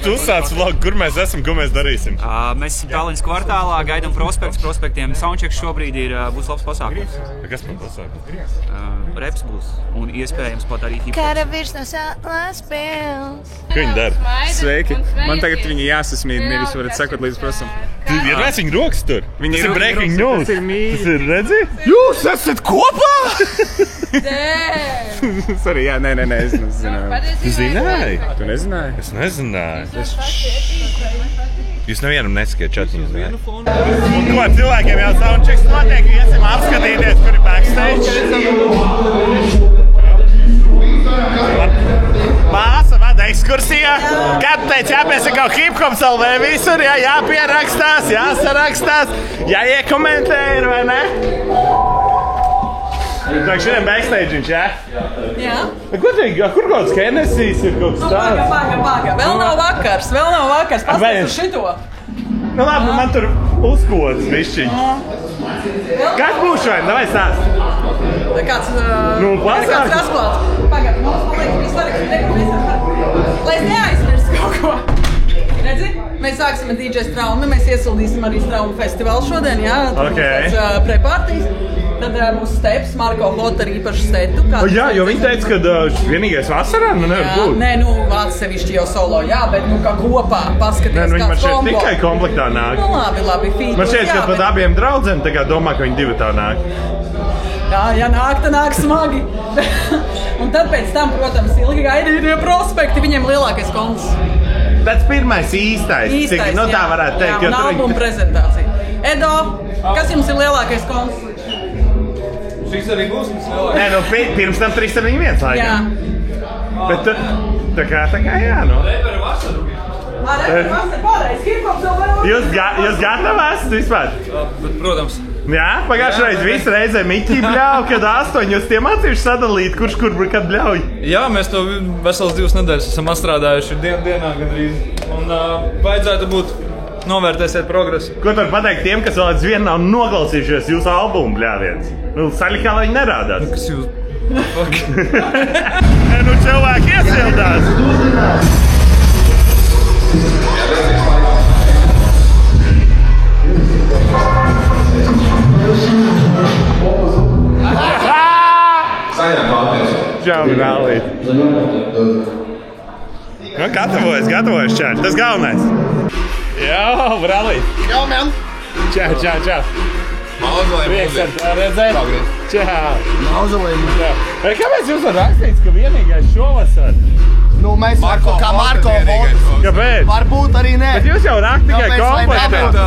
tu uzsāc vlogu, kur mēs esam, ko mēs darīsim? Mēs esam Tallinas kvartālā, gaidām prospektiem. Soundchecks šobrīd būs labs pasākums. Kas par pasākumu? Reps būs un iespējams pat arī hip-hops. Karavirs no Salas pils. Ko viņi dara? Sveiki! Man tagad viņi jāsasmīd, nevis varat sekot līdz prosam. Iedomājies viņu rokas tur? Viņi ir breaking news. Tas ir mīļi. Tas ir, redzi? Jūs esat kopā? Sorry, jā, nē, es nezināju. Tu zināji? Tu nezināji? Es nezināju. Jūs nevienam nesakiet čatiņus, ne? Un ko, cilvēkiem jau soundchecks notiek, iesim apskatīties, kur ir backstage. Māsa vada ekskursijā. Kad teica, jāpiesaka kaut hip-hops LV visur, jāpierakstās, jāsarakstās, jāiekomentē ir, vai ne? Tā šodien backstage'inš, jā? Jā. Ko teik, kur kaut kāds Hennesijs ir kaut kas tāds? Paga. Vēl nav vakars. Pastāst uz šito. Nu labi, man tur uzkodas višķiņ. Kāds būs šodien? Davai stāst. Kāds pasākums. rasklāts. Paga, mums man liekas, svarīgi, lai es neaizmirstu kaut ko. Redzi? Mēs sāksim ar DJ Straumi, mēs iesildīsim arī Straumi festivālu šodien, jā? Okay. Pre-partijas. Tad būs steps, Marko Hota ar īpašu setu. Jā, jo viņi teica, ka vienīgais vasarā, nevar būt. Nē, atsevišķi jau solo, jā, bet kā kopā paskaties, Nē, viņi man kāds šeit kombo. tikai komplektā nāk. Nu labi, fītos. Man šeit, ka pat abiem draudzēm tā kā domā, ka viņi divi tā nāk. Jā, ja nāk, tad nāk smagi. Un tad pēc tam, protams, ilgi gaidītie prospekti, viņiem lielākais konts. Tas pirmais īstais, cik, nu tā varētu teikt. Jā, un albuma prezentācija. Edo, kas jums ir lielākais konts? Šis arī būs mums lielākais. Nē, nu pirms tam 371 laikam. Jā. Bet tā kā jā, nu. Reperi vasaru. Reperi vasaru, pareiz, hip-hops vēl vēl. Jūs gatavi esat vispār? Bet, protams. Jā, pagājušajā reizē visu reizē Miķi bļauj, kad 8 jūs tiem atsevišķi sadalīt, kurš kur kad bļauj. Jā, mēs to veselas 2 nedēļas esam atstrādājuši dienā gandrīz. Un vajadzētu būt novērtēsiet progresu. Ko tu vari pateikt tiem, kas vēl aizvien nav noklausījušies jūsu albumu bļāviens? Nu, Saļikā lai viņi nerādās. Kas jūs? Nu, cilvēki iesildās. Čau, rālīt. Nu, gatavojas, čāri. Tas galvenais. Jā, rālīt. Jā, man. Čau. Prieks ar tā redzēt. Čau. Mauzolēm. Kāpēc jūs varat rakstīts, ka vienīgais šovasar? Nu, mēs Marko Votas. Kāpēc? Varbūt arī nē. Bet jūs jau rakt tikai komplektā.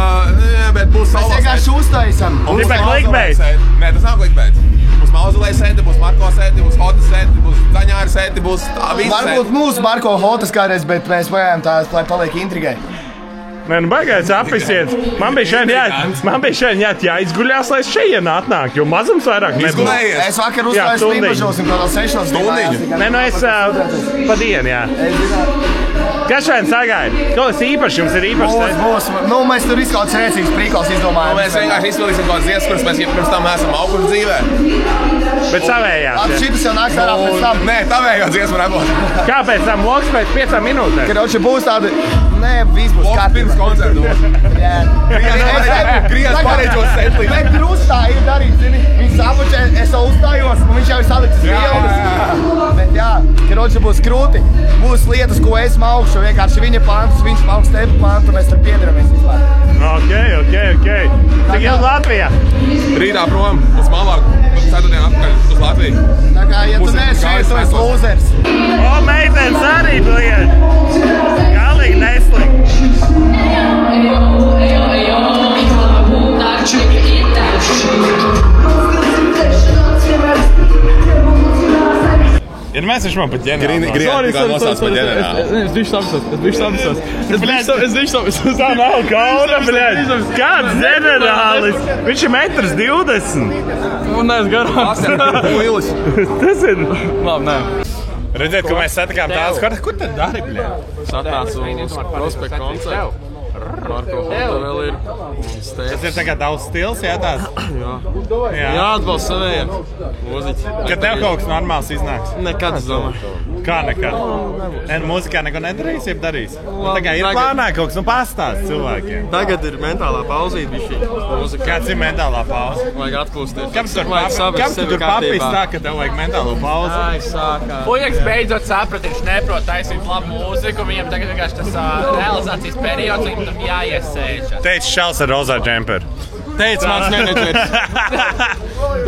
Bet būs mēs vienkārši uztaisam. Tikai clickbait. Nē, tas nav clickbait. Būs Mauzolē sēti, būs Marko sēti, būs Hotas sēti, būs Zaņāra sēti, būs visi sēti. Varbūt mūsu Marko Hotas kādreiz, bet mēs vajām tās, lai paliek intrigai. Nē, nu baigais apisiens. Man bija šeit jāizguļās, lai es šeit atnāk, jo mazums vairāk nebūs. Es vakar uzstāju slimbažos un tādā 6 stundiņu. Nē, nu es pa dienu, jā. Kas šeit sagaida? Kaut kas īpaši jums ir īpaši? Būs. Nu, mēs tur visu kaut kāds rēcīgs prīkals izdomājam. Mēs vienkārši izpildīsim kaut kādas dziesmas, kuras mēs pirms tam esam auguši dzīvē. Bet savējās. Šitas jau nāks ārā pēc tam. Nē, tavējā dziesma nebūs. Kāpēc tam loks pēc 5 minūtēm? Karoči būs tādi... Nē, viss būs kārtībā. Pirms koncertu. Griez pareizos setlī. Bet krustā ir darīts, zini. Viņš sapučē, es jau uzstājos, un viņš jau ir salikts vielas. Bet jā, karoči būs krūti. Būs lietas, ko es maukšu. Vienkārši viņa plantus, viņš mauks tepu plantu, mēs tur piedaramies vispār. Ok. Cik ilgi Latvijā? Rītā prom, uz Malāku. Ceturtdien atpakaļ uz Latviju. Tā kā, ja tu neesi šeit, tu esi lūzers. O, meitenes arī, bliet. Galīgi neslikt. Ja mēs man pat ģenerāli. Es bišķi apsos. Tā nav kauna, bļaļ. Kāds ģenerālis? Viņš ir 1,20 m. Un es garāks. Tas ir. Labi, nē. Redzēt, ka mēs satikām tās kartas. Kur tad dari, bļaļ? Satnācu uz prospektu koncertu. Marko Honda vēl ir. Tas ir tagad daudz stils, jā, tās? Jā, atbalsts savējiem. Mūziķi. Kad tev kaut kas normāls iznāks? Nekad, es domāju. Kā nekad? Mūzikā neko nedarīs, jeb darīs? Tā ir plānā kaut kas, pastāst cilvēkiem. Tagad ir mentālā pauzīt bišķi. Kāds ir mentālā pauze? Vajag atpūsties. Kam tu tur papīs tā, ka tev vajag mentālo pauzi? Ai, sākā. Puikas beidzot saprata, viņš neprot taisīt labu mūziku, viņam tagad vienkārši tas realizācijas periods, viņam tam jāiesēž. Teici šals ar rozā džemperu. Teic mans menedžeris.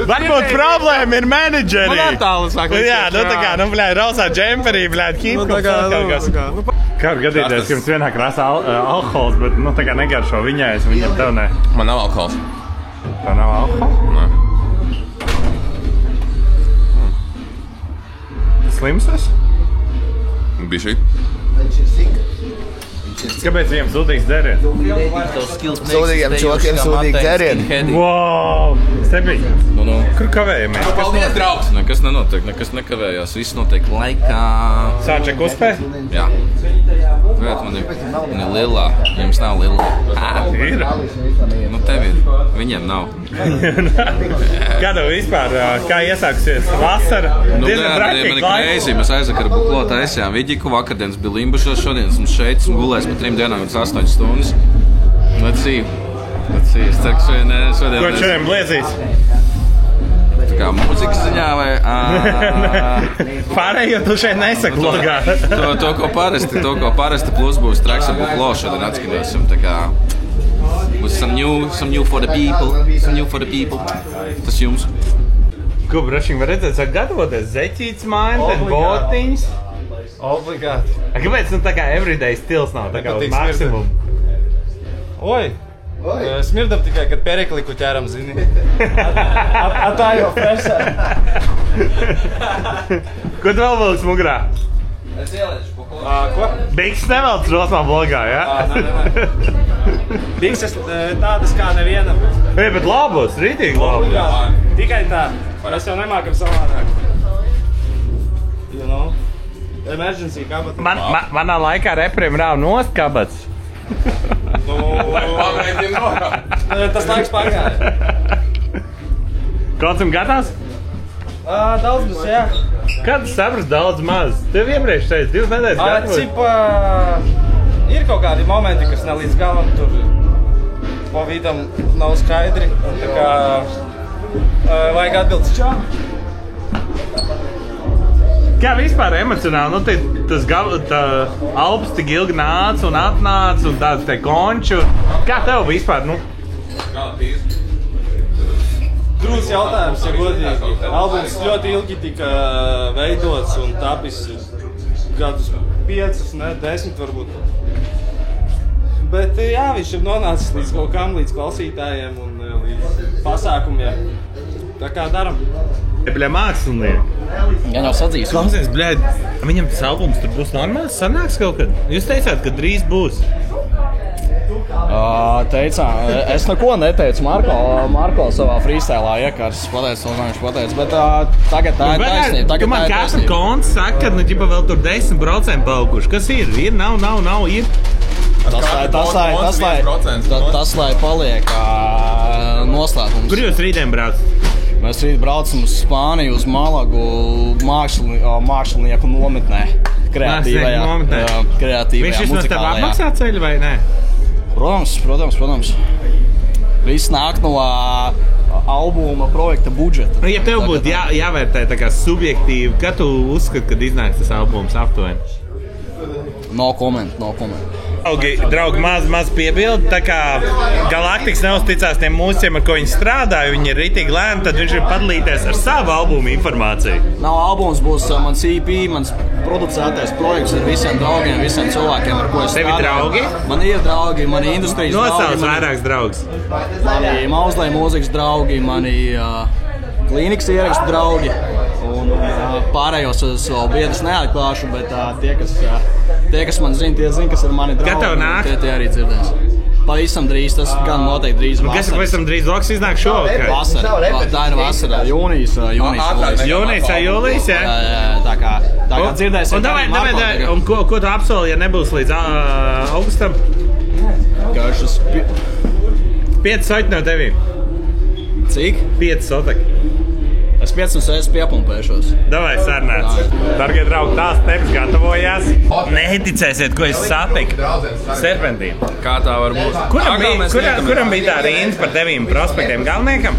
Varbūt problēma ir menedžeri. Man attāli sāk līdz. Jā, tā kā, rozā džemperī, hip-hops kaut kas. Kā var gadīties, ka jums vienā krāsā alkohols, bet tā kā negaršo viņais, viņam tev ne? Man nav alkohols. Tev nav alkohols? Nē. Slims tas? Bišķi. Kāpēc viņam sūtīgs dzēriens? Sūdīgiem čokiem sūdīgi dzērieni. Wow! Stebiņ! Kur kavējamies? Paldies, draugs! Nekas nenotiek, nekas nekavējās. Viss notiek laikā. Sāček uzspēj? Jā. Man ir lilā. Jums nav lilā. Ir? Nu tev ir. Viņiem nav. Kā tev vispār, kā iesākusies vasara? Nu, man ir kreisi. Mēs aizvakar buklotā esjām Viģiku. Vakardienas bija Limbušos. Šodien esmu šeit. Esmu gulējis pa 3 dienām un 8 stundas. Let's see. Es ceru, ka šodien... Ko šodien bliezīs? Tā kā mūzikas ziņā vai... Pārējo tu šeit nesaki logā. To, ko parasti plus būs tracks ar buklo šodien atskatīsim. Tā kā būs some new for the people. Tas jums. Ko, brašiņ, var redzēt, sāk gatavoties zeķītes maini, tad botiņas. Obligāti. Kāpēc tā kā everyday stils nav, tā kā uz maksimumu? Oi! Smirdam tikai, kad perekliku ķēram, zini. Tā jau frešā. Ko tu vēl vilks mugrā? Es ieliešu buklā. Ko? Bikses nevelc rosmā blogā, jā? Bikses tādas kā nevienam. Bet labos, rītīgi labos. Tikai tā. Mēs jau nemākam savādāk. You know? Emergency kabats. Manā laikā repriem rāv nost kabats. Tas laiks pagāja. Koncam gatavs? Daudz būs, jā. Kad tu saprast daudz maz? Tev iepriekš teici, 2 nedēļas gatavojas. Ir kaut kādi momenti, kas ne līdz galam tur po vidam nav skaidri. Tā kā vajag atbildes čā. Kā vispār emocionāli, tas Alps tik ilgi nāca un atnāca un tāds te konču. Kā tev vispār, Grūts jautājums, ja godīgi. Albums ļoti ilgi tika veidots un tapis gadus 5, 10 varbūt. Bet jā, viņš ir nonācis līdz kaut kam, līdz klausītājiem un līdz pasākumiem. Tā kā daram. Bļa, mākslinieki. Ja jau sadzīst. Klausies, bļaļ, viņam tas albums tur būs normāls, sanāks kaut kad? Jūs teicāt, ka drīz būs. Es neko neteicu. Marko savā freestylā iekārs pateica, bet tagad tā ir taisnība. Tu man katru kontu saka, ka ģipa vēl tur 10% palikuši. Kas ir? Ir, nav, ir. Tas, lai paliek noslēpums. Kur jūs rītdien braucat? Mēs rīt braucam uz Spāniju, uz Malagu, mākslinieku nometnē. Kreatīvajā Viņš vismaz tev apmaksā ceļu vai ne? Protams. Viss nāk no albuma projekta budžeta. Ja tev būtu jāvērtē tā kā subjektīvi, kad tu uzskati, kad iznāks tas albums aptuveni? No comment. Draugi, maz piebildi, tā kā Galaktikas neuzticās tiem mūsiem, ar ko viņi strādāja, viņi ir ritīgi lēni, tad viņš ir padalīties ar savu albumu informāciju. Nav albums, būs mans EP, mans producētais projekts ar visiem draugiem, visiem cilvēkiem, ar ko es strādāju. Tev ir draugi? Man ir draugi, mani industrijas draugi. Nosauc vairākus draugus. Mani Mauzlai mūzikas draugi, mani klīnikas ierakstu draugi. Un pārējos es vēl biedrus neatklāšu, bet tie, kas man zina, tie zina, kas ir mani draugi. Kad tev nāk? Tie arī dzirdēs. pavisam drīz, tas gan noteikti drīz Kas ir vasaras. pavisam drīz loks iznāk šovakar? Vasara, tā ir vasara, jūnijas, Jūnijas vai jūlijas, jā? Tā kā dzirdēsim. Un davai, un ko tu apsoli, ja nebūs līdz augustam? Garšas 5 soļi no tevīm. Cik? 5 soļi. Es 5 reizes piepumpēšos. Davai, sarnāc. Dargie draugi, tās tevis gatavojās. Neticēsiet, ko es satiku. Serpentīnu. Kā tā var būt? Kuram bija tā rinda par 9 prospektiem galveniekam?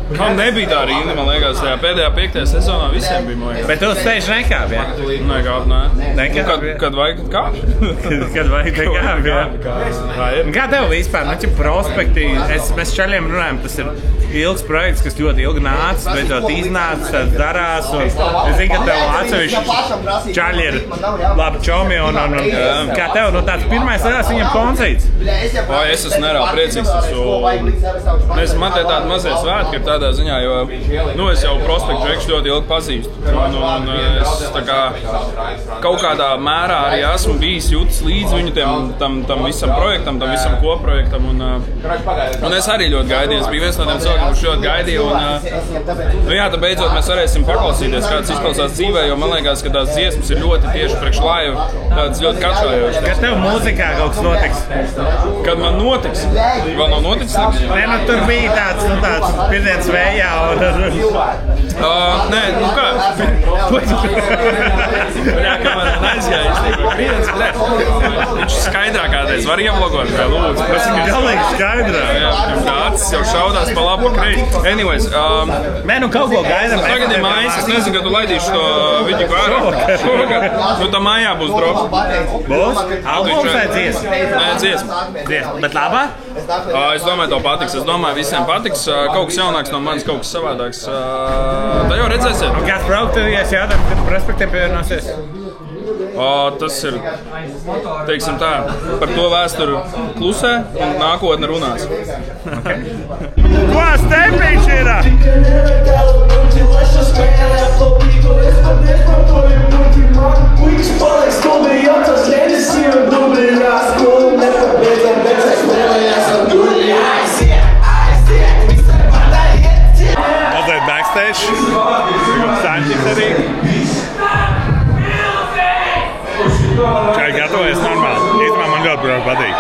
Kam nebija tā rinda, man liekas, tajā pēdējā 5. sezonā visiem bija, man liekas. Bet tu steidz nekāp, jā? Nekāp, nē. Nekāp, Kad vajag kāp? Kad vajag nekāp, jā. Kā tev vispār, prospekti, mēs šaļiem runājam, tas ir ilgs projekts, kas ļoti ilgi nācis, beidzot iznācis, tas darās, un es zinu, ka tev atsevišķi čaļi ir labi čomi, un kā tev, tāds pirmais radās viņam koncerts? Es esmu nereāli priecīgs, man te tādi mazie svētki ir tādā ziņā, jo, es jau prospektu džekšu ļoti ilgi pazīstu, un es tā kā kaut kādā mērā arī esmu bijis jūtas līdz viņu tam visam projektam, tam visam koprojektam, un es arī ļoti gaidīju, es biju viens no tiem cilvēkiem, kurš ļoti gaidīju, un tad beidzot mēs varēsim paklausīties, kā tas izklausās dzīvē, jo man liekas, ka tās dziesmas ir ļoti tieši priekš laiva, tādas ļoti kačājošas. Kad tev mūzikā kaut kas notiks? Kad man notiks? Vēl nav noticis? Nē, tur bija tāds pirmdienas vējā, nē, kā? Jā, kā man aizgājis, viņš skaidrākādreiz var ievlogot, vai lūdzu? Tas ir galīgi skaidrā. Jā, acis jau šaudās pa labu kreisi. Anyways, kaut ko gaidām. Tagad ir mājas, es nezinu, ka tu laidīšu to video ārā. Šovakar. Tā mājā būs drops. Būs? Albums vai dziesma? Nē, dziesma. Bet labā? Es domāju, tev patiks. Es domāju, visiem patiks. Kaut kas jaunāks no manis, kaut kas savādāks. Tā jau redzēsiet. Un kāds brauktuvies jādara, kad prospektiem pievienosies? Tas ir, teiksim tā, par to vēsturi klusē un nākotne runās. Ko Stepiņš ir? Mazliet backstage. Sančis arī. Čai gatavojas normāli. Īstenībā man ļoti patīk.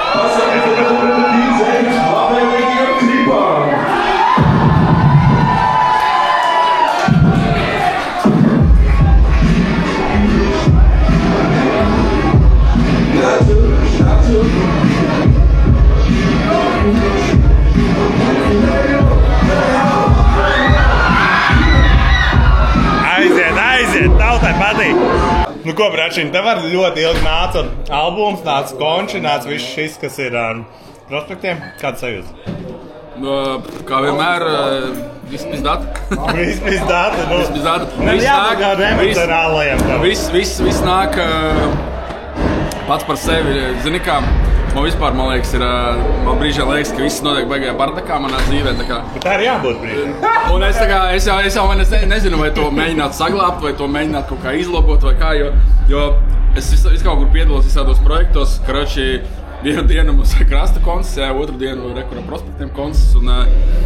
Aiziet, tautai patīk. Nu ko, Bračiņ, tev var ļoti ilgi nāca albums, nāca konči, nāca viss šis, kas ir prospektiem. Kāds sajūta? Kā vienmēr, vispizdata. Viss nāk pats par sevi. Zini kā, man liekas, man brīžā liekas, ka viss notiek baigajā bardakā manā dzīvē. Tā ir jābūt brīžā. Un es jau nezinu, vai to mēģināt saglābt, vai to mēģināt kaut kā izlabot, vai kā, jo es kaut kur piedalos visādos projektos, karoči, vienu dienu mums ir krasta koncerts, otru dienu rekura prospektiem koncerts.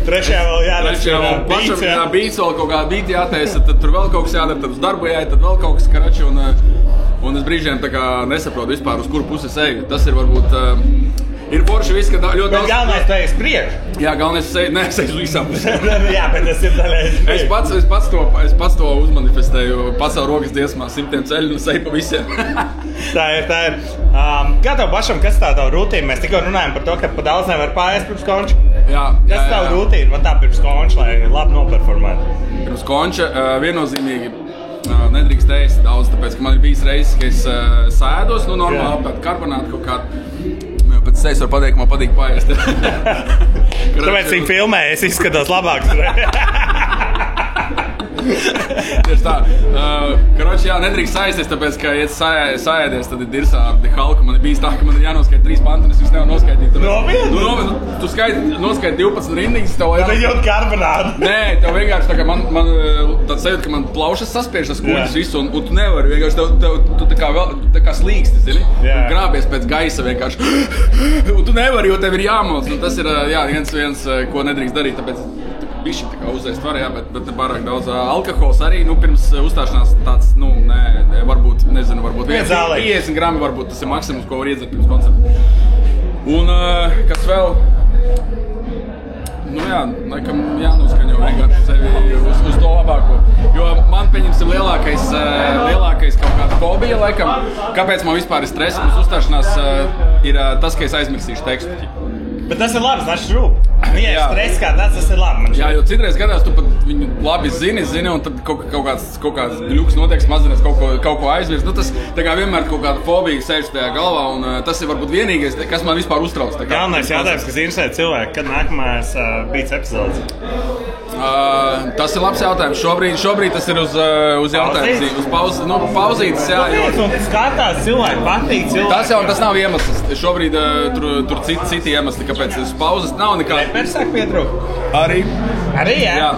Trešajā vēl jādara beats, vēl kaut kāda beat jātaisa, tad tur vēl kaut kas jādara, tad uz darbu jāiet, tad vēl kaut kas, karoči, un es brīžiem tā kā nesaprotu vispār, uz kuru pusi es eju. Tas ir varbūt, ir forši viss, ka ļoti daudz... Bet galvenais tā ir priekš. Jā, galvenais es eju visam. Jā, bet tas ir daļais priekš. Es pats to uzmanifestēju, pasauli rokas dziesmā, 100 ceļu un eju pa visiem. Tā ir. Kā tev pašam, kas tā tava rutīna? Mēs tikko runājam par to, ka pa daudz nevar pāriest pirms konča. Kas tava rutīna, man tā pirms konča, lai labi noperformētu? Pirms konča viennozīmīgi nedrīkst ēst daudz, tāpēc, ka man ir bijis reizes, ka es sēdos, normāli pēc karbonāta kaut kādu. Pēc sejas var pateikt, ka man patīk paēst. Tāpēc viņi filmē, es izskatos labāks. Tieši tā. Karoči, jā, nedrīkst saisties, tāpēc, ka, ja saēdies, tad ir dirsā ar Halku. Man ir bijis tā, ka man ir jānoskaita 3 panti, un es viņus nevaru noskaitīt. Nopietni? Tu noskaiti 12 rindiņas, tev ir... Tad jūt karbonādu. Nē, tev vienkārši tā kā man tāds sajūta, ka man plaušas saspiežas kuģis visu, un tu nevari vienkārši, tu tā kā slīksti, zini? Grābies pēc gaisa vienkārši. Un tu nevari, jo tev ir jāmoc. Tas ir, jā, viens, ko nedrīkst darīt, tāpēc bišķi tā kā uzēst var, jā, bet pārāk daudz alkohols arī, pirms uzstāšanās tāds, varbūt 50 grami, varbūt tas ir maksimums, ko var iedzert pirms koncerta. Un, kas vēl? Laikam jānoskaņo vienkārši sevi uz to labāko. Jo man, pieņemsim, lielākais kaut kāda fobija, laikam, kāpēc man vispār ir stress pirms uzstāšanās, ir tas, ka es aizmirsīšu tekstu. Bet tas ir labi, tas rūp. Ja stress kā tāds, tas ir labi. Jā, jo citreiz gadās tu pat viņu labi zini, un tad kaut kāds gļuks notiek, mazinās kaut ko aizmirst. Tas tā kā vienmēr kaut kāda fobija sēž tajā galvā, un tas ir varbūt vienīgais, kas man vispār uztrauc. Galvenais jautājums, kas interesē cilvēku, kad nākamais beats epizodes? Tas ir labs jautājums. Šobrīd tas ir uz jautājums, uz pauzītes, jā. Un skatās cilvēki, patīk cilvēki. Tas nav iemesls. Šobrīd tur citi iemesli, kāpēc uz pauzes nav nekā. Repers sāk pietrūkt? Arī, jā?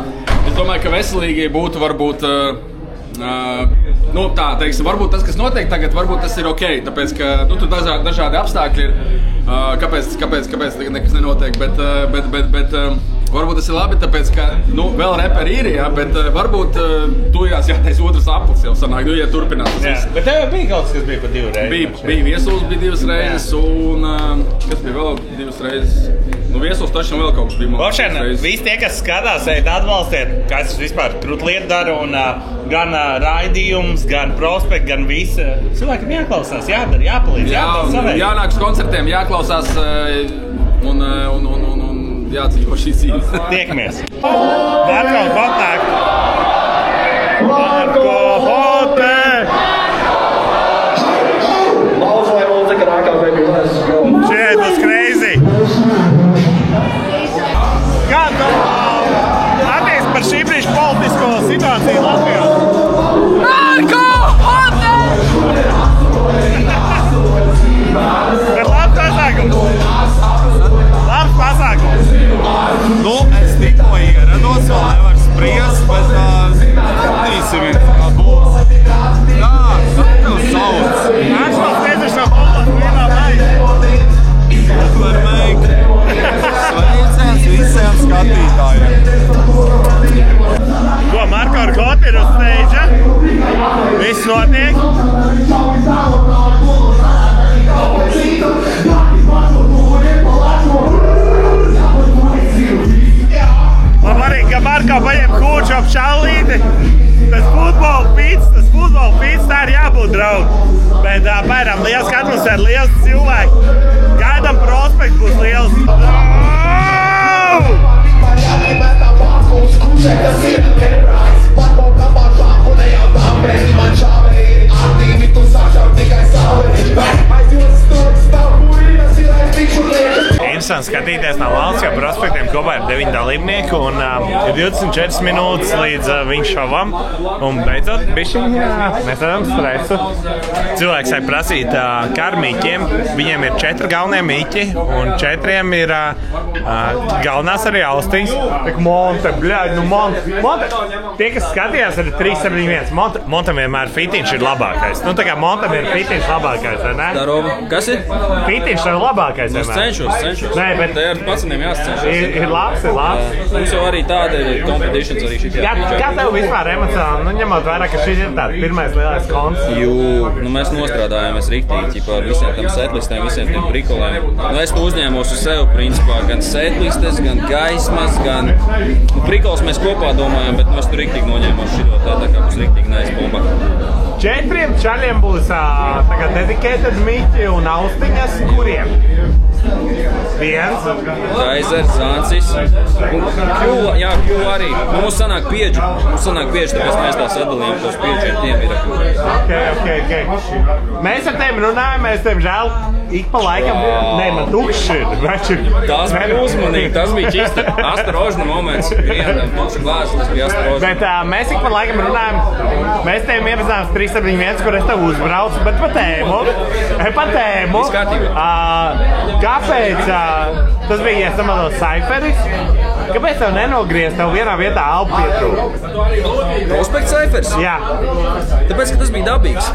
Es domāju, ka veselīgi būtu varbūt, varbūt tas, kas notiek tagad, varbūt tas ir ok, tāpēc, ka, tur dažādi apstākļi ir, kāpēc nekas nenotiek, bet varbūt tas ir labi, tāpēc, ka, vēl reperi ir, jā, bet varbūt tujās jātais otrs aplis jau sanāk, ja turpinās tas viss. Bet tev bija kaut kas bija pa 2 reizes? Bija viesuls, bija 2 reizes, un kas bija vēl 2 reizes? Viesuls taču vēl kaut kas bija. Bošana, visi tie, kas skatās, ejiet atbalstiet, kā es vispār krūtu lietu daru, un gan raidījums, gan prospekti, gan visi. Cilvēkiem jāklausās, jādara, jāpalīdz, jānāk uz koncertiem, jāklausās un jādzīvo šīs dzīves. Tiekamies. Marko Hotē! Marko Hotē! Shit, that's crazy! Kā tu attiec par šī brīža politisko situāciju Latvijā? Marko Hotē! Bet labs pasākums! Labs pasākums! Es tikko ierados, vēl nevar spriest, bet skatīsimies, kā būs. Jā, tev sauc. Ašvals tieši no Bolas vienā maisa. Var veikt. Sveiciens visiem skatītājiem. Ko, Marko ar Hotē ir uz stage? Viss notiek? Man patīk, ka Marko paņem kūču ap šaulīti. Tas futbola pīts, tā ir jābūt draugi. Bet pēram liels atmosfēra, liels cilvēki. Gaidām prospekts būs liels. Interesanti skatīties no valsts, jo prospektiem kopā ir 9 dalībnieki un ir 24 minūtes līdz viņa šovam. Un beidzot, mēs redzam stresu. Cilvēks sāk prasīt kā ar mīķiem. Viņiem ir 4 galvenie mīķi un 4 ir galvenās arī Austīs. Monte, bļaļ, Monte. Tie, kas skatījās, ir 371. Montam vienmēr fitiņš ir labākais. Tā kā Montam ir fitiņš labākais, vai ne? Daroma. Kas ir? Fitiņš ir labākais vienmēr. Cenšos. Nē, bet te ar paciniem jāscenšos. Ir labs. Mums jau arī tāda ir competitions arī šitā. Kā tev vispār emocionāli, ņemot vērā, ka šis ir tāds pirmais lielais koncerts? Mēs nostrādājāmies riktīgi ar visiem tam setlistēm, visiem tiem prikolēm. Es to uzņēmos uz sevi, principā, gan setlistes, gan gaismas, gan prikols mēs kopā domājam, bet mēs tur riktīgi noņēmos šito tā kā būs riktīgi neizbomba. 4 čaļiem būs dedicated miķi un austiņas, kuriem? 1. Kaizers, Zancis un Q arī. Mums sanāk pieģi, tāpēc mēs tā sadalījām tos pieģiem, tiem ir. Ok. Mēs ar tevi runājam, mēs tevi žēl ik pa laikam. Nē, man tukšs ir. Tas bija uzmanīgi, tas bija čisti astrožna moments. Vienam tukša glāzes, tas bija astrožna. Bet mēs ik pa laikam runājam, mēs tevi iepazinām 371, kur es tev uzbraucu, bet pa tēmu. Kāpēc tas bija, ja samalos Saiferis? Kāpēc tev nenogriezt tev vienā vietā alpu pietrūk? Prospekts Saifers? Jā. Tāpēc, ka tas bija dabīgs.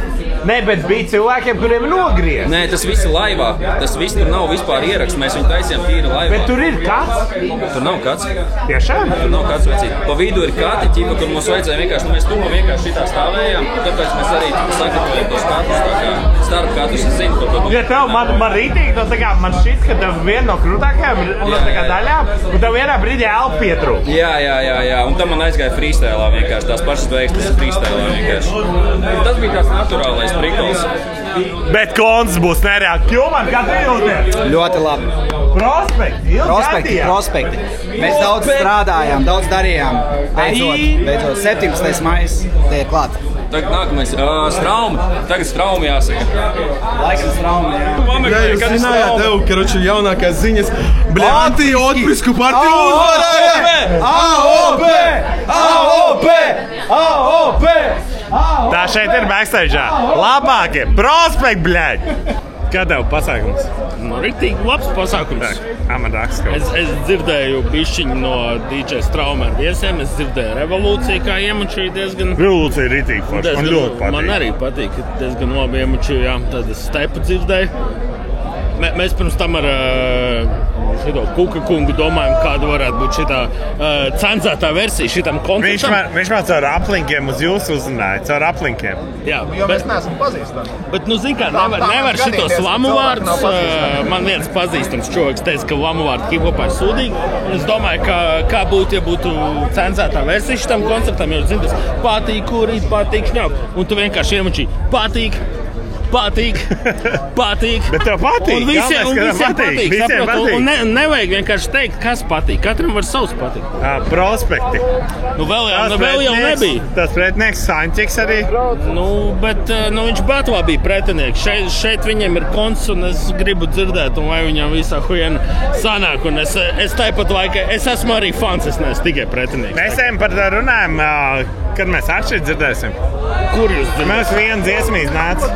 Nē, bet bija cilvēkiem, kuriem nogriezt. Nē, tas viss ir laivā. Tas viss tur nav vispār ieraksts. Mēs viņu taisījām tīri laivā. Bet tur ir kats? Tur nav kats. Tiešām? Tur nav kats vecīt. Pa vidu ir kati, ķipa, kur mums vajadzēja vienkārši, mēs tupā vienkārši šitā stāvējām. Tāpēc mēs arī sagatavojam tos katus, tā kā starp katus, es zinu, ko. Ja tev man rītīgi, no tā kā man šķiet, ka tev viena no krūtākajām daļām, un tev vienā brīdī elpa pietrūk. Jā. Un tam man aizgāja freestylā vienkārši. Tās pašas beigas, tas ir freestylā vienkārši. Tas bija tās naturālais prikols. Bet konts būs nereāli. Kļūman, kā tu jūties? Ļoti labi. Prospekti. Mēs daudz strādājām, daudz darījām. Beidzot, 17. maijs tie ir klāt. Tagad nākamais straumi. Tagad straumi jāsaka. Laikam straumi, jā. Ja jūs zinājāt, tev, karoči, jaunākās ziņas. Bļā, anti-otpisku partiju uzvarēja! AOP! Tā šeit ir backstage'ā. Labākie prospekti, bļaļ! Kā tev pasākums? Riktīgi labs pasākums. Es dzirdēju bišķiņu no DJ Strauma viesiem, es dzirdēju revolūciju, kā iemučīja diezgan... Revolūcija ir ritīgi forši, man ļoti patīk. Man arī patīk, ka diezgan labi iemučījām, tad es stepu dzirdēju. Mēs pirms tam ar šito Kuka kungu domājam, kāda varētu būt šitā cenzētā versija šitam konceptam. Viņš man caur aplinkiem uz jūs uzrunāja, caur aplinkiem. Jā, jo mēs neesam pazīstami. Bet, zin kā, nevar šitos lamu vārdus. Man viens pazīstams čovaks teica, ka lamu vārdu hip-hopā ir sūdīgi. Es domāju, kā būtu, ja būtu cenzētā versija šitam konceptam, jo, zin, tas patīk kurīt, patīk šņaukt. Un tu vienkārši iemučī, patīk. Bet tev patīk. Un visiem patīk. Un nevajag vienkārši teikt, kas patīk. Katram var savs patīk. Prospekti. Vēl jau nebija. Tas pretinieks Sančiks arī. Bet viņš Batvā bija pretinieks. Šeit viņiem ir konts, un es gribu dzirdēt, un vai viņam visā huiena sanāk. Un es tāpat laikā, es esmu arī fans, es neesmu tikai pretinieks. Mēs par to runājam, kad mēs atšķirt dzirdēsim. Kur jūs dzirdēsim? Mēs vienu dziesmu iznāca.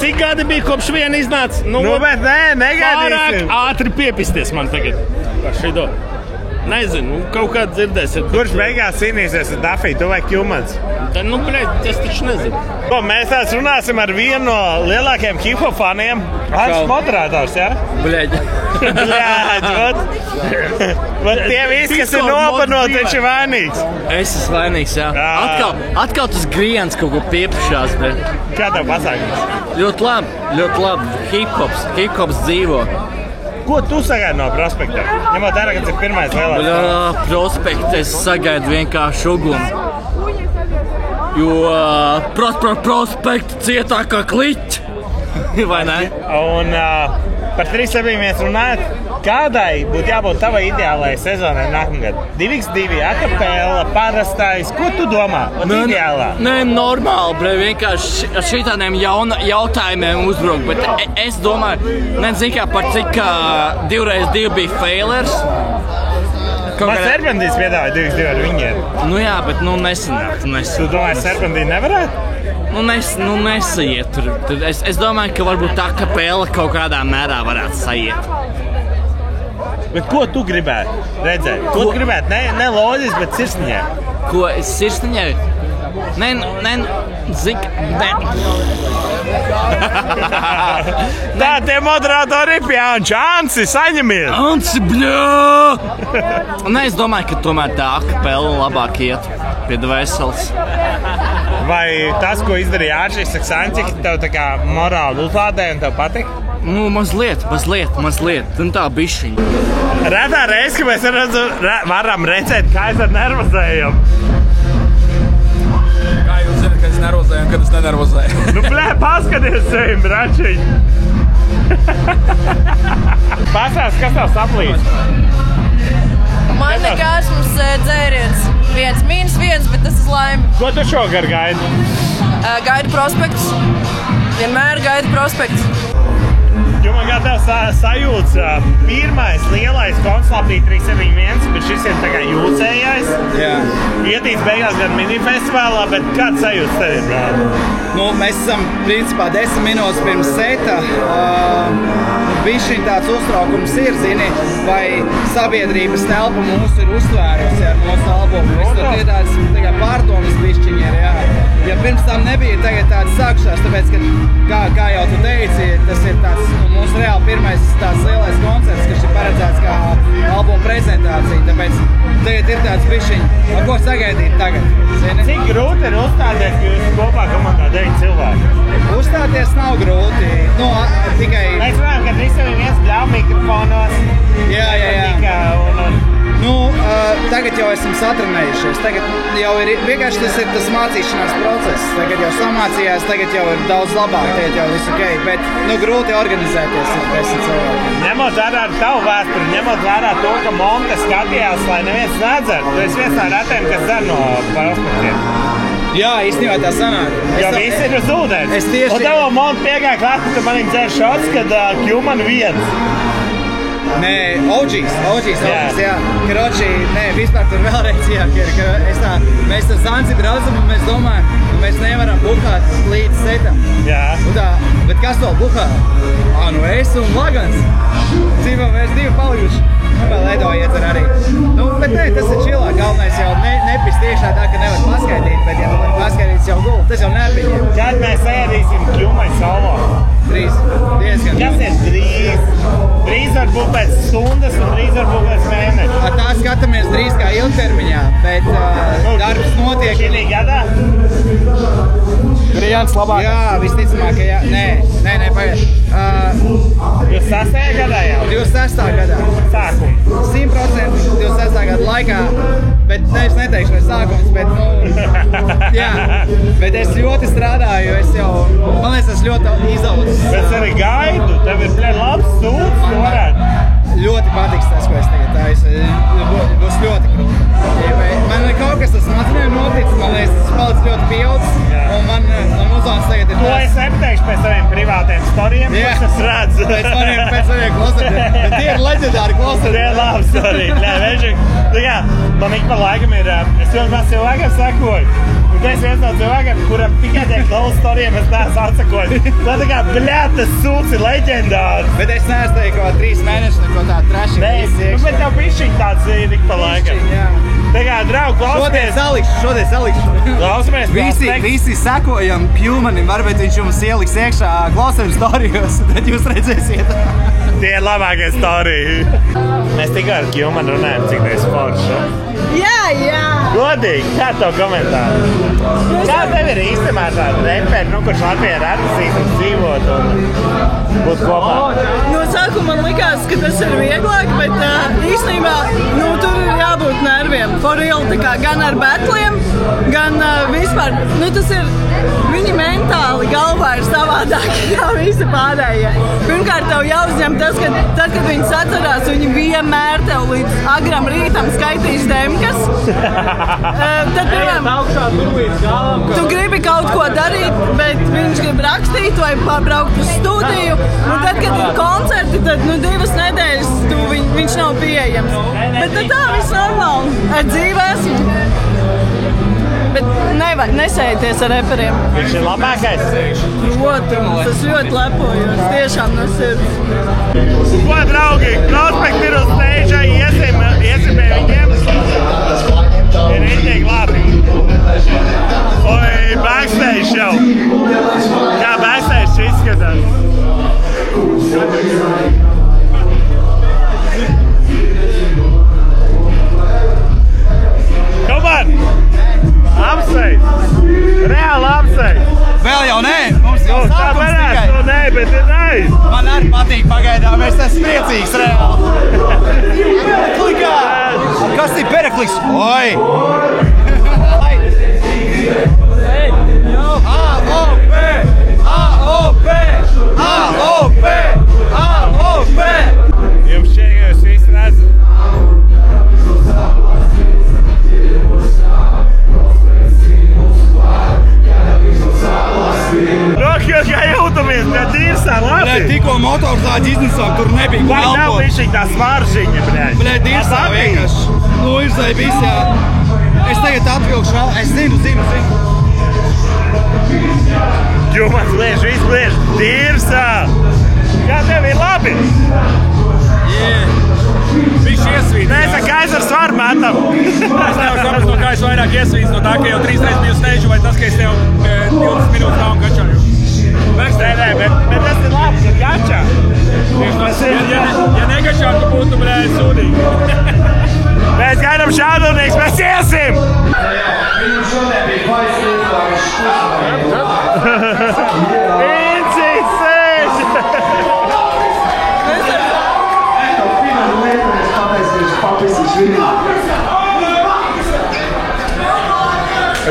Cik gadi bija kopš viena iznāca? Bet negaidīsim. Pārāk ātri piepisties man tagad par šito. Nezinu, kaut kā dzirdēsiet. Kurš beigās cīnīsies ar Dafiju, tu vai Kjumans? Es taču nezinu. Mēs tās runāsim ar vienu no lielākajiem hip-hop faniem. Hans moderators, jā? Bļaļ, bet tie visi, kas ir nopanot, viņš ir vainīgs. Es esmu vainīgs, jā. Atkal tas griens kaut ko piepušās. Kā tev pasākums? Ļoti labi. Hip-hops dzīvo. Ko tu sagaidi no prospekta? Ņemot vērā, ka tas ir pirmais lielais. Prospekts es sagaidu vienkārši uguni. Jo prospekti cietāk kā kliķi. Vai ne? Un par 371 runājot, kādai būtu jābūt tavai ideālajai sezonai nākamgad? 2x2, akapela, parastais. Ko tu domā? Ideālā? Nē, normāli, bre, vienkārši ar šitādiem jautājumiem uzbraukt. Bet es domāju, nezinu kā par cik 2x2 bija failers. Man Serpentīs piedāvāja 2x2 ar viņiem. Jā, bet nesanāk. Tu domāji, Serpentī nevarētu? Nesaiet tur. Es domāju, ka varbūt tā kapela kaut kādā mērā varētu saiet. Bet ko tu gribētu redzēt? Ko tu gribētu? Ne loģis, bet sirsniņai. Ko es sirsniņai? Tā, tie moderatori ir pie Ansi, saņemies! Ansi, bļā! Es domāju, ka tomēr tā akapela labāk iet pie dvēseles. Vai tas, ko izdarīja Āršīs Sančiki, tev tā kā morāli uzlādē un tev patīk? Mazliet. Un tā bišķiņa. Retā reize, ka mēs varam redzēt, kā es ar nervozējumu. Kā jūs zināt, ka es nervozēju un kad es nenervozēju? Paskaties sevi, bračiņ! Pasās, kas tev saplīst? Man nekas, mums dzēriens. 1-1, bet tas ir laime. Ko tu šogad gaidi? Gaidu prospekts. Vienmēr gaidu prospekts. Jo man kā tev sajūts, pirmais lielais koncerts 371, bet šis ir tagad jūcējais. Jā. Ietīts beigās gan minifestivālā, bet kāds sajūts tev ir, brāl? Nu, mēs esam, principā, 10 minūtes pirms seta. Bišķiņ tāds uztraukums ir, zini, vai sabiedrības telpa mūs ir uztvērusi ar mūsu albumu. Viss tur ir tāds pārdomas bišķiņi ir, jā. Ja pirms tam nebija, tagad tāds sākušās, tāpēc, ka, kā jau tu teici, tas ir tāds, mūsu reāli pirmais tāds lielais koncerts, kas ir paredzēts kā albuma prezentācija, tāpēc tagad ir tāds bišķiņ, ar ko sagaidīt tagad, zini? Cik grūti ir uzstāties, ka jūs kopā komandā 9 cilvēki? Uzstāties nav grūti, nu, tikai... Mēs runājam, ka visi viens bļauj mikrofonos. Jā. Nu, tagad jau esam satrenējušies, tagad jau ir, vienkārši tas ir tas mācīšanās process, tagad jau samācījās, tagad jau ir daudz labāk, tagad jau viss ok, bet, nu, grūti organizēties ar 10 cilvēkiem. Ņemot vērā ar tavu vēsturi, ņemot vērā to, ka Monte skatījās, lai neviens nedzertu, tu esi viens no retiem, kas dzer no prospektiem. Jā, īstenībā tā sanāk. Jo visi ir uz ūdens. Es tieši... Un tev Monte piegāja klāt, ka tu manī dzer šots, kad Kjūman viens. Nē, OGs, jā. Karoči, nē, vispār tur vēlreiz jākier, ka mēs tā Zanci braucam un mēs domājam, mēs nevaram buhāt līdz setam. Jā. Un tā, bet kas vēl buhā? Nu es un Lagans. Dzīvo, mēs divi palikuši. Vēl Edo iedzer arī. Nu, bet nē, tas ir čilāk. Galvenais jau nepist tiešā tā, ka nevar paskaidīt, bet ja tu vari paskaidīt, jau gult. Tas jau nepiņem. Kad mēs ēdīsim Kjūmai solo? Drīz. Diezgan. Kas ir drīz? Drīz var būt pēc stundas un drīz var būt pēc mēneša. Tā skatāmies drīz kā ilgtermiņā, bet darbs notiek. Šī gadā? Tur ir Jānis labāk. Jā, visticamāk, ka jā. Nē, pagaid. 26. gadā jau? 26. gadā. Sākums. 100% 26. gada laikā, bet es neteikšu, vai sākums, bet, nu, jā. Bet es ļoti strādāju, es jau, man liekas, es ļoti izaudzis. Bet es arī gaidu, tev ir labs sūds, tu varētu. Ļoti patiks tas, ko es tagad taisu. Būs ļoti krūti. Man ir kaut kas tas smadzenēm noticis, man liekas, tas palicis ļoti pieaudzis. Un man uzdevums tagad ir tas. To es nepateikšu pēc saviem privātiem storiem, kurus es redzu. Pēc saviem klosteriem. Bet tie ir leģendāri klosteri. Tie ir labi storī. Nē, vēžīgi. Jā, man ik par laikam ir, es ļoti maz cilvēkiem sekoju. Un tu esi viens no cilvēkiem, kuram tikai tie klausu storiem es neesmu atsakojis. Tā kā, bļāt, tas sūds ir leģendārs. Bet es neesmu teikt kaut 3 mēnešus neko tā trashing. Nē, bet tev bišķiņ tāds ir ik par laikam. Tā kā, draugi, klausamies. Šodien salikšu. Klausamies. Visi sekojam Kjūmanim, varbūt viņš jums ieliks iekšā klausēm storijos, tad jūs redzēsiet. Tie ir labākie storiji. Mēs tikai ar Kjūmanu runājam, cik tas ir forši. Jā. Godīgi, kā tev komentāri? Kā tev ir īstenībā tāda reperi, kurš Latvijā ir atlasīt un dzīvot un būt kopā? No sākuma man likās, ka tas ir vieglāk, bet īstenībā tur ir jābūt nerviem. For real, tā kā gan ar betliem, gan vispār. Tas ir, viņi mentāli galvā ir savādāk kā visi pārējie. Pirmkārt, tev jāuzņem tas, ka tad, kad viņi sacerās, viņi vienmēr tev līdz agram rītam skaitīs demkas. Tad, piemēram, tu gribi kaut ko darīt, bet viņš grib rakstīt vai pabraukt uz studiju. Tad, kad ir koncerti, tad 2 nedēļas viņš nav pieejams. Bet tā viss normāli. Ar dzīvi esmu. Bet nesējieties ar reperiem. Viņš ir labākais? Protams, es ļoti lepojos. Tiešām no sirds. Ko, draugi? Prospekti ir uz stage, iesim pie viņiem. Ir rītīgi labi. Oi, backstage jau. Kā backstage izskatās? Come on! Apsveic! Reāli apsveic! Vēl jau nē, mums jau sākums tikai. Nē, bet ir nais. Man arī patīk pagaidām, es esmu priecīgs reāli. Pereklikā! Kas ir Perekliks? Oi! AOP! AOP! AOP! AOP! Jums šķiet, ka jūs visi redzat? turbo motorzāģi iznesām, tur nebija Vai nav bišķiņ tā smaržīņa, bļēģi? Bļēģi, dirsā vienkārši. Nu, ir zaibīs, jā. Es tagad atvilkšu vēl, es zinu. Džumans liež, viss liež, dirsā! Kā tev ir labi? Viņš iesvīt. Mēs ar Kaisers var metam. Es nevaru saprast, no kā es vairāk iesvīts, no tā, ka jau 3 reizes biju steidžu, vai tas, ka es tev 20 minūtes nav un gačāju. Nē, bet tas ir labi, ka gačā. Ja negačā, tu būtu, bļēji, sūdīgi. Mēs gaidām šādulnieks, mēs iesim! Vinci, sēž!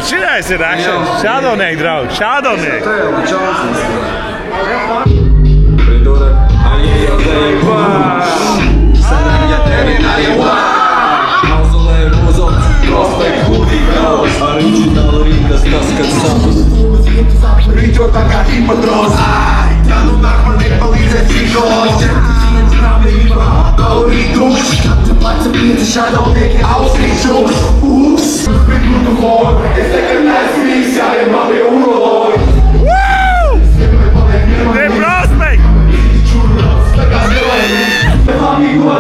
Šitais ir action, šādulnieki, draugi, šādulnieki! Rīčot tā kā hipodros Ja nu nākman nepalīdzēt psiholoģi Rītums Plats pieci šādulnieki austrīšums Ups Priklutu hor Es nekad neesmu vīgs Jāriem man bija urologi They prospect!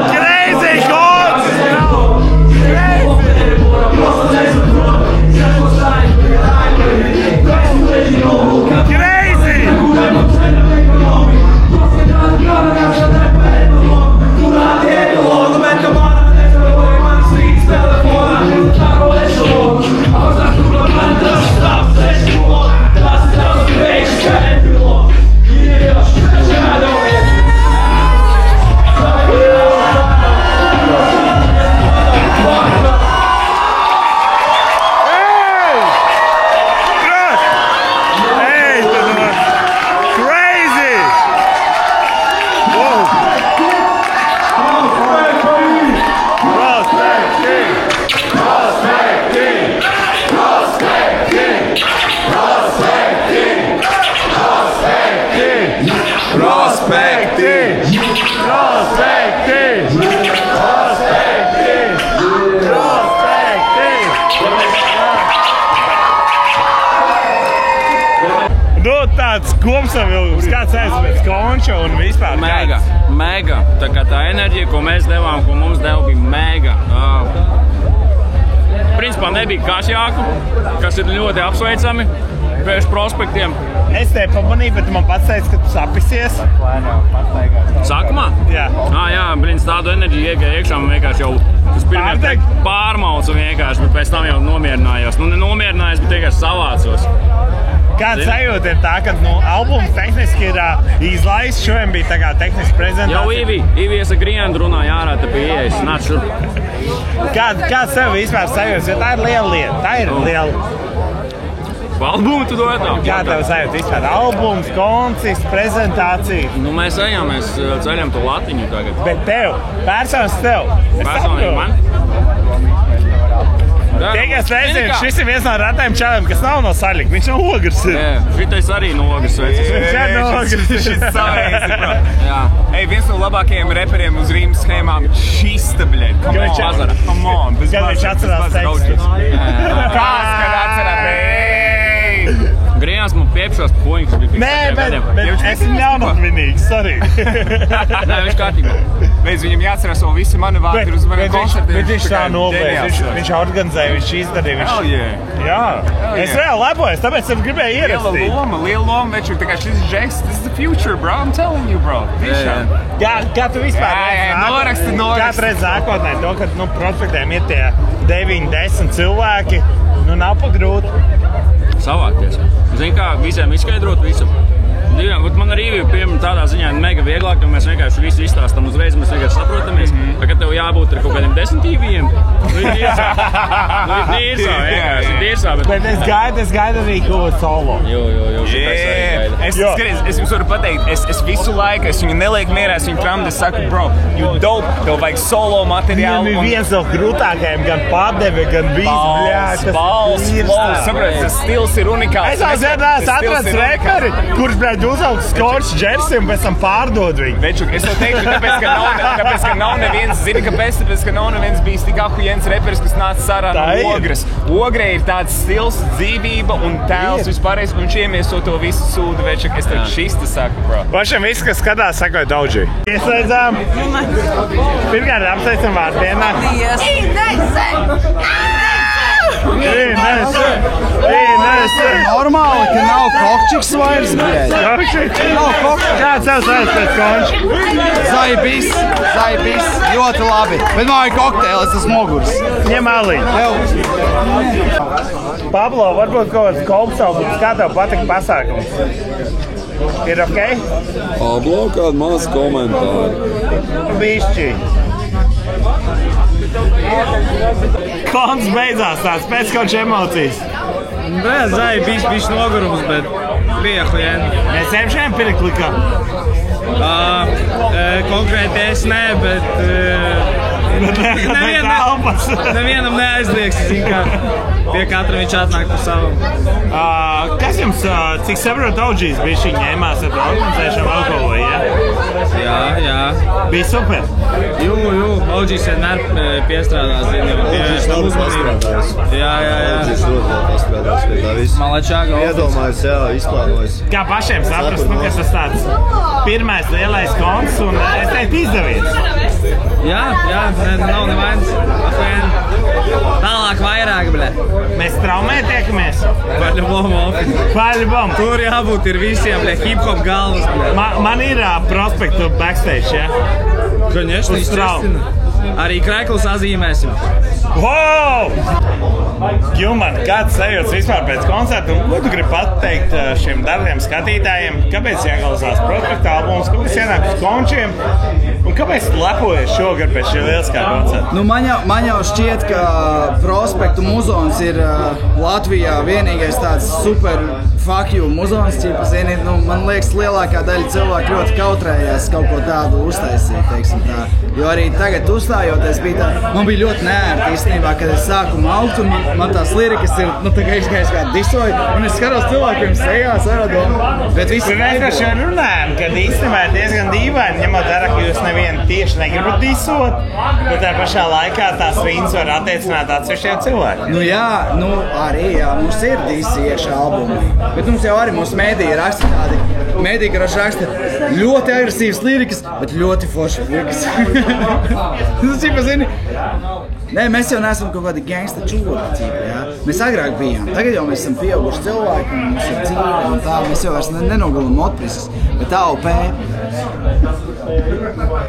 Crazy gods! Crazy! Tāds kopsavilkums, kāds aizpēc konča un vispār Mega. Tā kā tā enerģija, ko mēs devām, ko mums deva, bija mega. Principā nebija kašjāku, kas ir ļoti apsveicami pēc prospektiem. Es tevi pamanīju, bet man pats teica, ka tu sapisies. Sākumā? Jā. Jā, blins, tādu enerģiju iegāja iekšā, man vienkārši jau tas pirmie pārmaucu vienkārši, bet pēc tam jau nomierinājos. Nu, nenomierinājos, bet vienkārši savācos. Kāda sajūta ir tā, ka albums tehniski ir izlaists, šodien bija tā kā tehniski prezentācija? Jau Ivijas ar Griendu runāja ārā, te pie ieejas, nāc šurp. Kāds sev vispār sajūtas, jo tā ir liela lieta, tā ir liela. Albumu tu dod tā? Kā tev sajūta vispār? Albums, koncerts, prezentācija? Nu mēs ejam, mēs ceļam to latiņu tagad. Bet tev, personīgi tev? Personīgi man? Tiekās reizēm, šis ir viens no ratajiem čeliem, kas nav no saļika, viņš no ogres ir. Jā, šitais arī no ogres vecis. Viņš ir no ogres. Šis savēsi, bro. Ej, viens no labākajiem reperiem uz Rīmas schēmām Šista, bļed. Come on. Kad viņš atcerās tekstus. Kad atcerās, Grijāns man piepšos poņus. Nē, bet es viņu ļaunatvinīgs, sorry. Nē, viņš kārtībā. Beidz, viņam jāatcerās vēl visi mani vārdi uz maniem koncertiem. Bet viņš tā nobeidz, viņš organizēja, viņš izdarīja. Jā, es reāli lepojos, tāpēc es gribēju ierakstīt. Liela loma, veču, tā kā šis žeks, this is the future, bro, I'm telling you, bro. Kā tu vispār noraksti. Kā tu redz nākotnē to, ka prospektiem ir tie 9-10 cilvēki, nav pa grūti. Savākties. Zini kā, visiem izskaidrot visu. Man arī bija piemēram tādā ziņā mega vieglāk, jo mēs vienkārši visu izstāstam uzreiz, mēs vienkārši saprotamies. Kad tev jābūt ar kaut kādiem 10 tīviem, ir dīrsā. Bet es gaidu arī kaut solo. Jo, šitais arī gaida. Es jums varu pateikt, es visu laiku, es viņu nelieku mierā, es viņu tramdu, es saku, bro, you dope, tev vajag solo materiālu. Viņam ir viens no grūtākajiem, gan padeve, gan viss, balss, saprot, tas stils ir unikāls. Es atradu reperi, kurš, uzaugs skorčs džersi un pēc tam pārdu atdod viņu. Večuk, es to teiktu, tāpēc, ka nav neviens, zini, kāpēc, tāpēc, ka nav neviens bijis tik ahujens reperis, kas nāca sarā no Ogres. Ogre ir tāds stils, dzīvība un tēls vispārējais, un viņš iemieso to visu sūdu, Večuk, es tev šis te saku, bro. Pašam viss, kas skatās, sakoja Daudži. Ieslēdzām. Pirmkārt apsveicam vārdienā. Normāli, ka nav kokčiks vairs, bļēd. Kokčiks? Nav kokčiks. Kāds savs vairs pēc konča? Zaibis, ļoti labi. Bet man ir kokteilis, tas mogurs. Ņem aliņu. Pablo, varbūt kaut kāds kolpsaukums, kā tev patika pasākums? Ir ok? Pablo, kāda maz komentāri. Bišķi. Konts beidzās tāds, pēc kaut emocijas. Zai, bišķi nogurums, bet bija hujeni. Mēs ejam šajam pirklikam? Konkrēti es ne, bet nevienam neaizliegs, kā pie katra viņš atnāk par savam. Kas jums, cik saprotu, Audžīs bišķi ņēmās ar organizēšanu alkoholu, ja? Jā. Bija super? Jū, Audžīs vienmēr piestrādās, zini, un pievērš tam uzmanību. Jā. Audžīs ļoti pastrādās pie tā visu. Malačāga. Iedomājos, jā, izplānojos. Kā pašiem saprast, ka tas tāds pirmais lielais konts un es teiktu izdevies? Jā, nav nevainas. Tālāk vairāk, bļē. Mēs traumē tiekamies? Paļbom. Tur jābūt ir visiem, bļē, hip-hop galvas, bļē. Man ir prospektu backstage, ja? Конечно, естественно. Arī Krekls atzīmēsim. Wow! Gilman, kāds sajūtas vispār pēc koncerta? Un ko tu gribi pateikt šiem darbiem skatītājiem? Kāpēc jāklausās prospekta albums? Kāpēc ienāk uz končiem? Un kāpēc lepojies šogad pēc šī lieliskā koncerta? Nu, man jau šķiet, ka prospektu muzons ir Latvijā vienīgais tāds super fuck you muzons, zini, nu, man liekas, lielākā daļa cilvēku ļoti kautrējās kaut ko tādu uztaisīt, teiksim tā. Jo arī tagad uzstājoties bija tā, man bija ļoti neērti īstenībā, kad es sāku augt, un man tās lirikas ir, nu, tā kā izgājis kā disoju, un es skatos cilvēkiem sejās, bet visi... Mēs par šo runājam, kad īstenībā ir diezgan dīvaini, ņemot vērā, ka jūs nevienu tieši negribat disot, bet tā pašā laikā tās vīnas var attiecināt atsevišķiem cilvēkiem. Nu jā, nu arī, jā, mums ir disi iekšā albumi, bet mums jau arī mūsu mēdīja raksta tādi, mēdīja, ka raksta ļoti agresīvas lirikas, bet ļoti forši lirikas. Tas ir, zini, nē, mēs jau neesam kaut kādi gangsta čūri, jā. Mēs agrāk bijām, tagad jau mēs esam pieauguši cilvēki, un mums ir dzīve un tā, mēs jau vairs nenogulam motprises, bet AOP.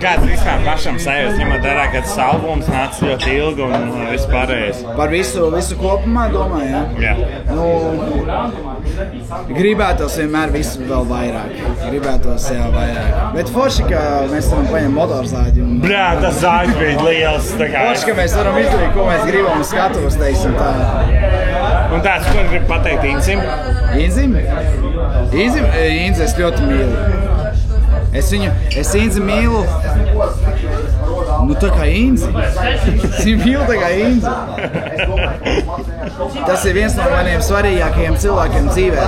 Kāds vispār pašam sajūtas, ņemot vērā, ka tas albums nāca ļoti ilgi un vispārējais? Par visu kopumā, domāju, jā? Jā. Nu, gribētos vienmēr visu vēl vairāk. Gribētos, jā, vairāk. Bet forši, ka mēs varam paņemt motorzāģi. Bļā, tas zāģi bija liels. Forši, ka mēs varam izdarīt, ko mēs gribam uz skatuves, teiksim tā. Un tāds, ko gribi pateikt Inzim? Inzim? Inzi es ļoti mīlu. Es Inzi mīlu, nu tā kā Inzi. Es viņu mīlu tā kā Inzi. Tas ir viens no maniem svarīgākajiem cilvēkiem dzīvē.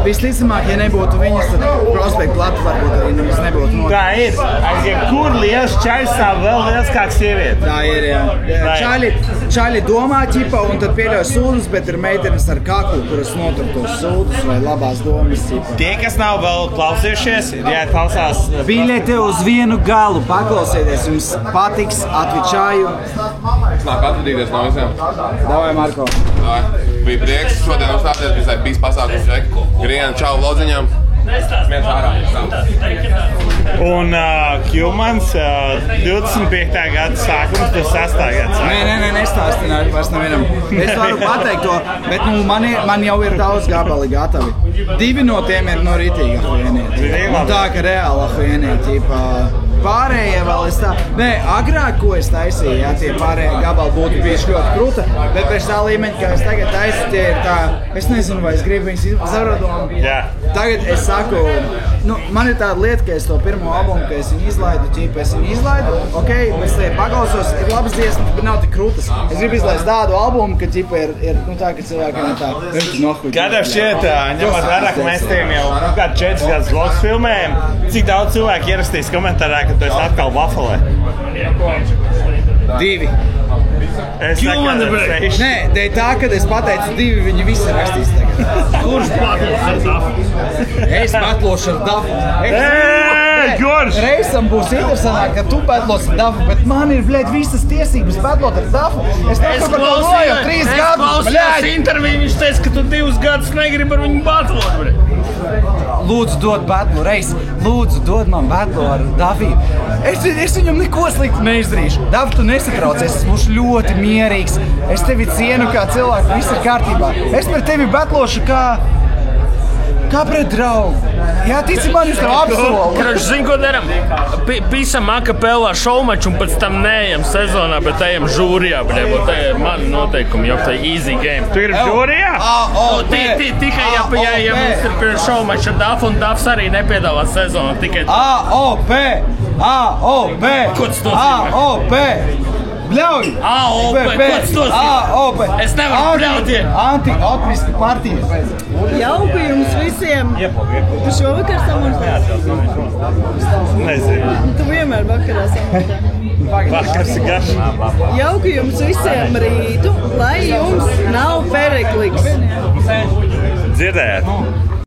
Visticamāk, ja nebūtu viņas, tad prospektu labi varbūt arī nemaz nebūtu noticis. Tā ir. Aiz jebkur liels čaļs tā vēl liels kā sieviete. Tā ir, jā. Čaļi domā ķipa un tad pieļauj sūdus, bet ir meitenes ar kaklu, kuras notur tos sūdus vai labās domas ķipa. Tie, kas nav vēl klausījušies, ja klausās... Biļete uz vienu galu, paklausieties, jums patiks, atvičāju. Nāk atvadīties no visiem. Davai, Marko. Bija prieks šodien uzstāties, bija bijis pasākums čeki. Grienu čau lodziņām. Viens ārā. Un Kjumans 25. gada sākums, 26. gada sākums. Nē, nestāstināšu vairs nevienam. Es varu pateikt to, bet nu, man jau ir daudz gabali gatavi. 2 no tiem ir no ritīga ahuienieti. Un tā, ka reāla ahuienieti, pārējie vēl es tā... Nē, agrāk, ko es taisīju, jā, tie pārējie gabali būtu bijuši ļoti kruta, bet pēc tā līmeņa, kā es tagad taisu, tie ir tā... Es nezinu, vai es gribu viņus zaradom. Jā. Tagad es saku, nu, man ir tāda lieta, ka es to pirmo albumu, ka es viņu viņu izlaidu, ok, bet es paklausos, ir labas dziesmas, bet nav tik krūtas. Es gribu izlaist tādu albumu, ka ir tā, ka cilvēkiem ir tā. Kā tev šķiet, ņemot vērā, ka mēs tiem jau kādu 4 gadus vlogs filmējam, cik daudz cilvēku ierastīs komentārā, ka tu esi atkal Vafalē? 2. Es nekādu 6. Nē, dēļ tā, kad es pateicu 2, viņi visi rakstīs tagad. Kurš patlos ar Dafu? Es patlošu ar Dafu. Kurš? Reizam būs interesantāk, ka tu patlos ar Dafu, bet man ir, bļēd, visas tiesības patlot ar Dafu. Es klausījos 3 gadus, klausījos interviju, viņš teica, ka tu 2 gadus negribi ar viņu patlot, bļēd. Lūdzu, dod batlu, Reis. Lūdzu, dod man batlu ar Daviju. Es viņam neko sliktu neizdarīšu. Davi, tu nesatraucies, es būšu ļoti mierīgs. Es tevi cienu kā cilvēku, viss ir kārtībā. Es par tevi batlošu kā pret draugu. Jā, tici man, jūs tev apsolu. Krač, zin, ko daram? Pisam akapelā šaumaču un pēc tam neejam sezonā, bet ejam žūrijā, bļē, bo te ir mani noteikumi, jo te easy game. Tu ir žūrijā? Tikai, ja mums ir pirms šaumaču ar Dafu, un Dafs arī nepiedalās sezonā, tikai... AOP! Ko tas nozīmē? AOP! Bļauj! AOP! Ko tas nozīmē? AOP! Es nevaru bļaut, Anti-otmiska partija. Jauku jums visiem! Tu šovakar samontē? Nezinu. Tu vienmēr vakarā samontē. Vakars ir garš. Jauku jums visiem rītu, lai jums nav perekliks. Dzirdējāt?